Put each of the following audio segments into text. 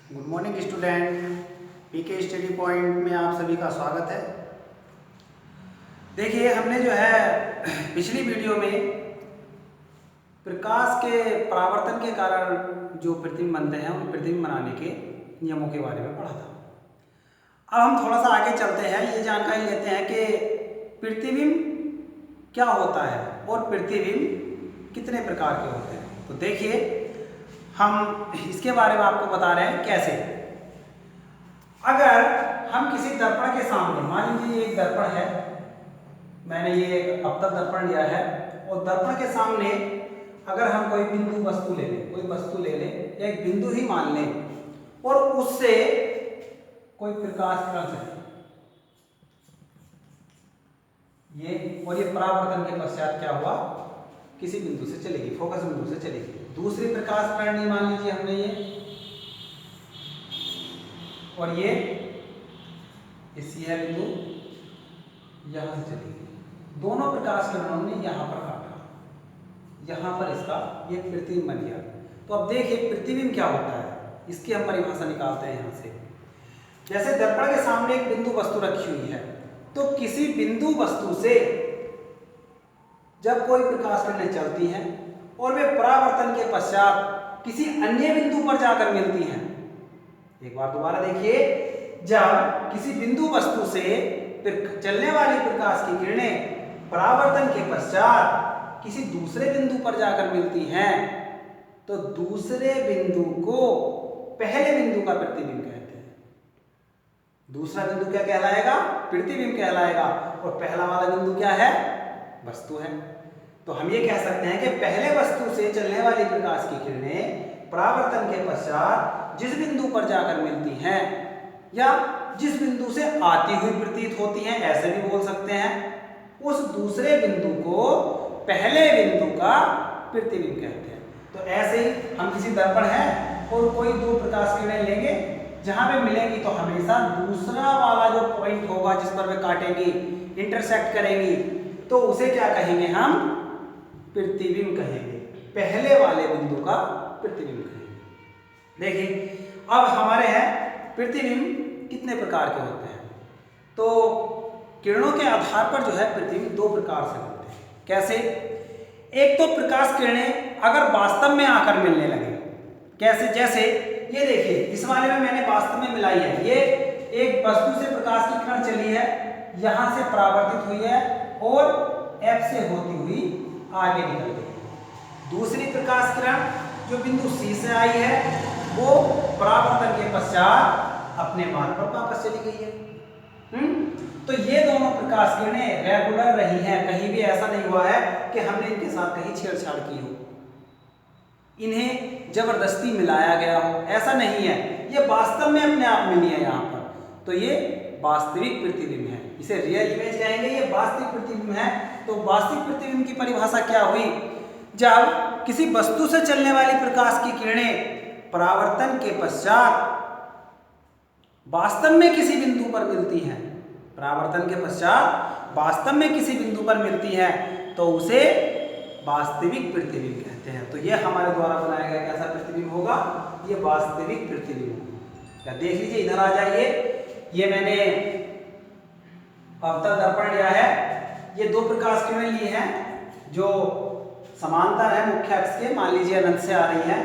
Good morning student. PK study point में आप सभी का स्वागत है। देखिए, हमने जो है पिछली वीडियो में प्रकाश के परावर्तन के कारण जो प्रतिबिंब बनते हैं उन प्रतिबिंब बनाने के नियमों के बारे में पढ़ा था। अब हम थोड़ा सा आगे चलते हैं, ये जानकारी लेते हैं कि प्रतिबिंब क्या होता है और प्रतिबिंब कितने प्रकार के होते हैं। तो देखिए, हम इसके बारे में आपको बता रहे हैं कैसे। अगर हम किसी दर्पण के सामने, मान लीजिए एक दर्पण है, मैंने ये एक अवतल दर्पण लिया है और दर्पण के सामने अगर हम कोई बिंदु वस्तु ले लें, कोई वस्तु ले लें, एक बिंदु ही मान लें और उससे कोई प्रकाश किरण चले, ये परावर्तन के पश्चात क्या हुआ, किसी बिंदु से चलेगी, फोकस बिंदु से चलेगी। दूसरी प्रकाश किरण मान लीजिए हमने ये, और ये बिंदु यहां से चलेगी। दोनों प्रकाश किरणों ने यहां पर काटा, यहां पर इसका ये प्रतिबिंब बन गया। तो अब देखिए प्रतिबिंब क्या होता है, इसकी हम परिभाषा निकालते हैं यहां से। जैसे दर्पण के सामने एक बिंदु वस्तु रखी हुई है, तो किसी बिंदु वस्तु से जब कोई प्रकाश किरणें चलती हैं और वे परावर्तन के पश्चात किसी अन्य बिंदु पर जाकर मिलती हैं। एक बार दोबारा देखिए, जब किसी बिंदु वस्तु से चलने वाली प्रकाश की किरणें परावर्तन के पश्चात किसी दूसरे बिंदु पर जाकर मिलती हैं, तो दूसरे बिंदु को पहले बिंदु का प्रतिबिंब कहते हैं। दूसरा बिंदु क्या कहलाएगा? प्रतिबिंब कहलाएगा। और पहला वाला बिंदु क्या है? वस्तु है। तो हम ये कह सकते हैं कि पहले वस्तु से चलने वाली प्रकाश की किरणें परावर्तन के पश्चात जिस बिंदु पर जाकर मिलती हैं या जिस बिंदु से आती हुई प्रतीत होती हैं, ऐसे भी बोल सकते हैं, उस दूसरे बिंदु को पहले बिंदु का प्रतिबिंब कहते हैं। तो ऐसे ही हम किसी दर्पण है और कोई दो प्रकाश किरणें लेंगे, जहां पे मिलेंगी तो हमेशा दूसरा वाला जो पॉइंट होगा जिस पर वे काटेंगी, इंटरसेक्ट करेंगी, तो उसे क्या कहेंगे? हम प्रतिबिंब कहेंगे, पहले वाले बिंदु का प्रतिबिंब कहेंगे। देखिए, अब हमारे हैं प्रतिबिंब कितने प्रकार के होते हैं। तो किरणों के आधार पर जो है प्रतिबिंब दो प्रकार से होते हैं। कैसे? एक तो प्रकाश किरणें अगर वास्तव में आकर मिलने लगे, कैसे? जैसे ये देखिए, इस वाले में मैंने वास्तव में मिलाई है, ये एक वस्तु से प्रकाश की किरण चली है, यहां से परावर्तित हुई है और F से होती हुई आगे निकल गई। दूसरी प्रकाश किरण जो बिंदु C से आई है, वो परावर्तन के पश्चात अपने मार्ग पर वापस चली गई है। तो ये दोनों प्रकाश किरणें रेगुलर रही हैं, कहीं भी ऐसा नहीं हुआ है कि हमने इनके साथ कहीं छेड़छाड़ की हो, इन्हें जबरदस्ती मिलाया गया हो, ऐसा नहीं है। ये वास्तव में अपने आप मिली है यहाँ पर, तो ये वास्तविक प्रतिबिंब है। इसे रियल इमेज कहेंगे, ये वास्तविक प्रतिबिंब है। तो वास्तविक प्रतिबिंब की परिभाषा क्या हुई? जब किसी वस्तु से चलने वाली प्रकाश की किरणें परावर्तन के पश्चात वास्तव में किसी बिंदु पर मिलती हैं, परावर्तन के पश्चात वास्तव में किसी बिंदु पर मिलती हैं, तो उसे वास्तविक प्रतिबिंब कहते हैं। तो ये हमारे द्वारा बनाया गया कैसा प्रतिबिंब होगा? ये वास्तविक प्रतिबिंब होगा। क्या देख लीजिए, इधर आ जाइए, ये मैंने अवतल दर्पण लिया है, ये दो प्रकाश किरणें ली हैं जो समांतर है मुख्य अक्ष के, मान लीजिए अनंत से आ रही है।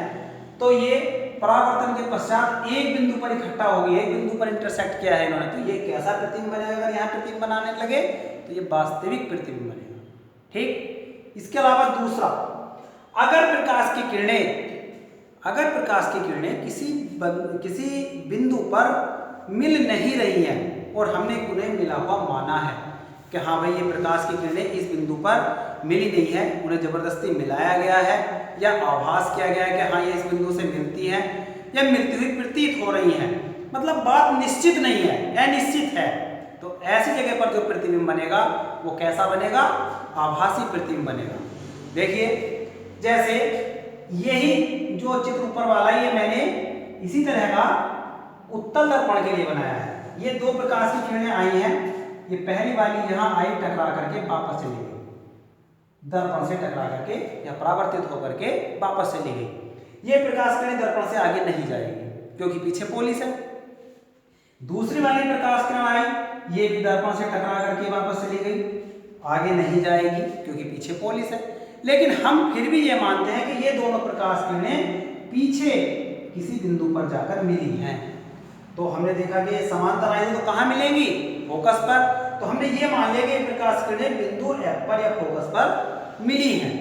तो ये परावर्तन के पश्चात एक बिंदु पर इकट्ठा होगी, एक बिंदु पर इंटरसेक्ट किया है इन्होंने, तो ये कैसा प्रतिबिंब बनेगा? अगर यहाँ प्रतिबिंब बनाने लगे तो ये वास्तविक प्रतिबिंब बनेगा। ठीक। इसके अलावा दूसरा, अगर प्रकाश की किरणें किसी बिंदु पर मिल नहीं रही हैं और हमने उन्हें मिला हुआ माना है कि हाँ भाई, ये प्रकाश की किरणें इस बिंदु पर मिली नहीं है, उन्हें जबरदस्ती मिलाया गया है या आभास किया गया है कि हाँ ये इस बिंदु से मिलती है या मिलती हुई प्रतीत हो रही है, मतलब बात निश्चित नहीं है, अनिश्चित है। तो ऐसी जगह पर जो प्रतिबिंब बनेगा वो कैसा बनेगा? आभासी प्रतिबिंब बनेगा। देखिए, जैसे यही जो चित्र ऊपर वाला, ये मैंने इसी तरह का उत्तल दर्पण के लिए बनाया है। ये दो प्रकाश की किरणें आई हैं, ये पहली वाली यहां आई, टकरा करके वापस चली गई, दर्पण से टकरा करके या परावर्तित होकर के वापस चली गई। ये प्रकाश किरणें दर्पण से आगे नहीं जाएगी, क्योंकि पीछे पोलिस है। दूसरी वाली प्रकाश किरण आई, ये भी दर्पण से टकरा करके वापस चली गई, आगे नहीं जाएगी क्योंकि पीछे पोलिस है। लेकिन हम फिर भी ये मानते हैं कि ये दोनों प्रकाश किरणें पीछे किसी बिंदु पर जाकर मिली हैं। तो हमने देखा कि समांतर आई तो कहाँ मिलेंगी? फोकस पर। तो हमने ये मान लिया कि प्रकाश किरणें बिंदु F पर या फोकस पर मिली हैं,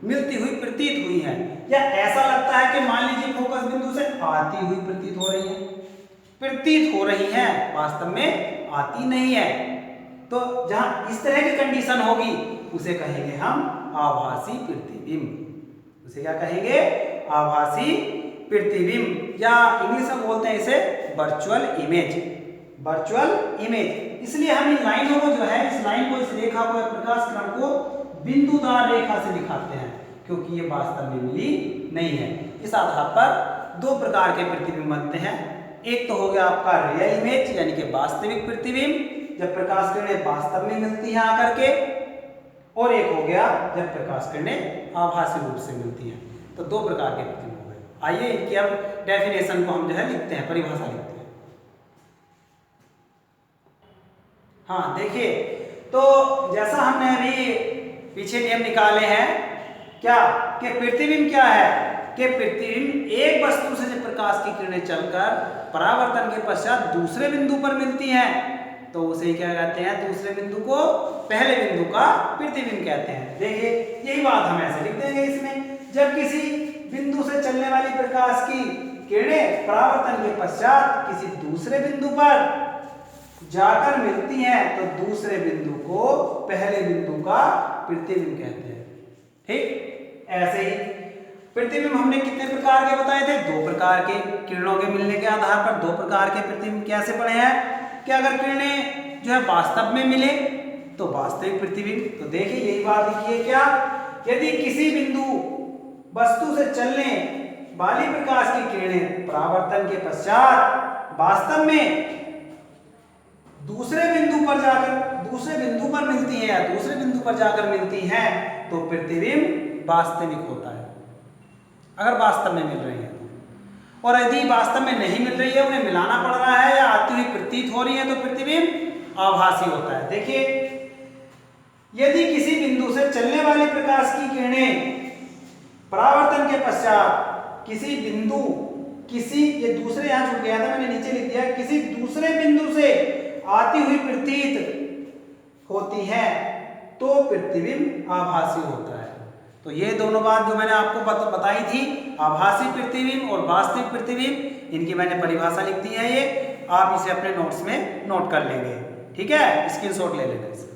मिलती हुई प्रतीत हुई हैं। या ऐसा लगता है कि मान लीजिए फोकस बिंदु से आती हुई प्रतीत हो रही है, प्रतीत हो रही है, वास्तव में आती नहीं है। तो जहां इस तरह की कंडीशन होगी उसे कहेंगे हम आभासी प्रतिबिंब। उसे क्या कहेंगे? आभासी प्रतिबिंब, या इंग्लिश में बोलते हैं इसे वर्चुअल इमेज। Virtual image. इसलिए हम इन लाइनों को जो है, इस लाइन को, इस रेखा को, प्रकाश किरण को बिंदुदार रेखा से दिखाते हैं क्योंकि ये वास्तव में मिली नहीं है। इस आधार पर दो प्रकार के प्रतिबिंब बनते हैं। एक तो हो गया आपका रियल इमेज यानी कि वास्तविक प्रतिबिंब, जब प्रकाश किरणें वास्तव में मिलती हैं आकर के, और एक हो गया जब प्रकाश किरणें आभासी रूप से मिलती हैं। तो दो प्रकार के प्रतिबिंब हो गए। आइए इनकी अब डेफिनेशन को हम जो है लिखते हैं, परिभाषा लिखते हैं। हाँ देखिए, तो जैसा हमने अभी पीछे नियम निकाले हैं क्या कि प्रतिबिंब क्या है, कि प्रतिबिंब एक वस्तु से जब प्रकाश की किरणें चलकर परावर्तन के पश्चात दूसरे बिंदु पर मिलती हैं तो उसे क्या कहते हैं? दूसरे बिंदु को पहले बिंदु का प्रतिबिंब कहते हैं। देखिए यही बात हम ऐसे लिख देंगे इसमें, जब किसी बिंदु से चलने वाली प्रकाश की किरणें परावर्तन के पश्चात किसी दूसरे बिंदु पर जाकर मिलती हैं तो दूसरे बिंदु को पहले बिंदु का प्रतिबिंब कहते हैं। ठीक, ऐसे ही प्रतिबिंब हमने कितने प्रकार के बताए थे? दो प्रकार के। किरणों के मिलने के आधार पर दो प्रकार के प्रतिबिंब कैसे पढ़े हैं कि अगर किरणें जो है वास्तव में मिले तो वास्तविक प्रतिबिंब। तो देखिए यही बात लिखिए क्या, यदि किसी बिंदु वस्तु से चलने वाली प्रकाश की किरणें परावर्तन के पश्चात वास्तव में दूसरे बिंदु पर मिलती हैं या दूसरे बिंदु पर जाकर मिलती हैं तो प्रतिबिंब वास्तविक होता है, अगर वास्तव में मिल रही है। और यदि वास्तव में नहीं मिल रही है, उन्हें मिलाना पड़ रहा है या आती हुई प्रतीत हो रही है तो प्रतिबिंब आभासी होता है। देखिए यदि किसी बिंदु से चलने वाली प्रकाश की किरणें परावर्तन के पश्चात ये दूसरे यहां छूट गया था, मैंने नीचे लिख दिया, किसी दूसरे बिंदु से आती हुई प्रतीत होती है तो प्रतिबिंब आभासी होता है। तो ये दोनों बात जो मैंने आपको बताई थी, आभासी प्रतिबिंब और वास्तविक प्रतिबिंब, इनकी मैंने परिभाषा लिख दी है। ये आप इसे अपने नोट्स में नोट कर लेंगे। ठीक है, स्क्रीनशॉट ले लेना इसे।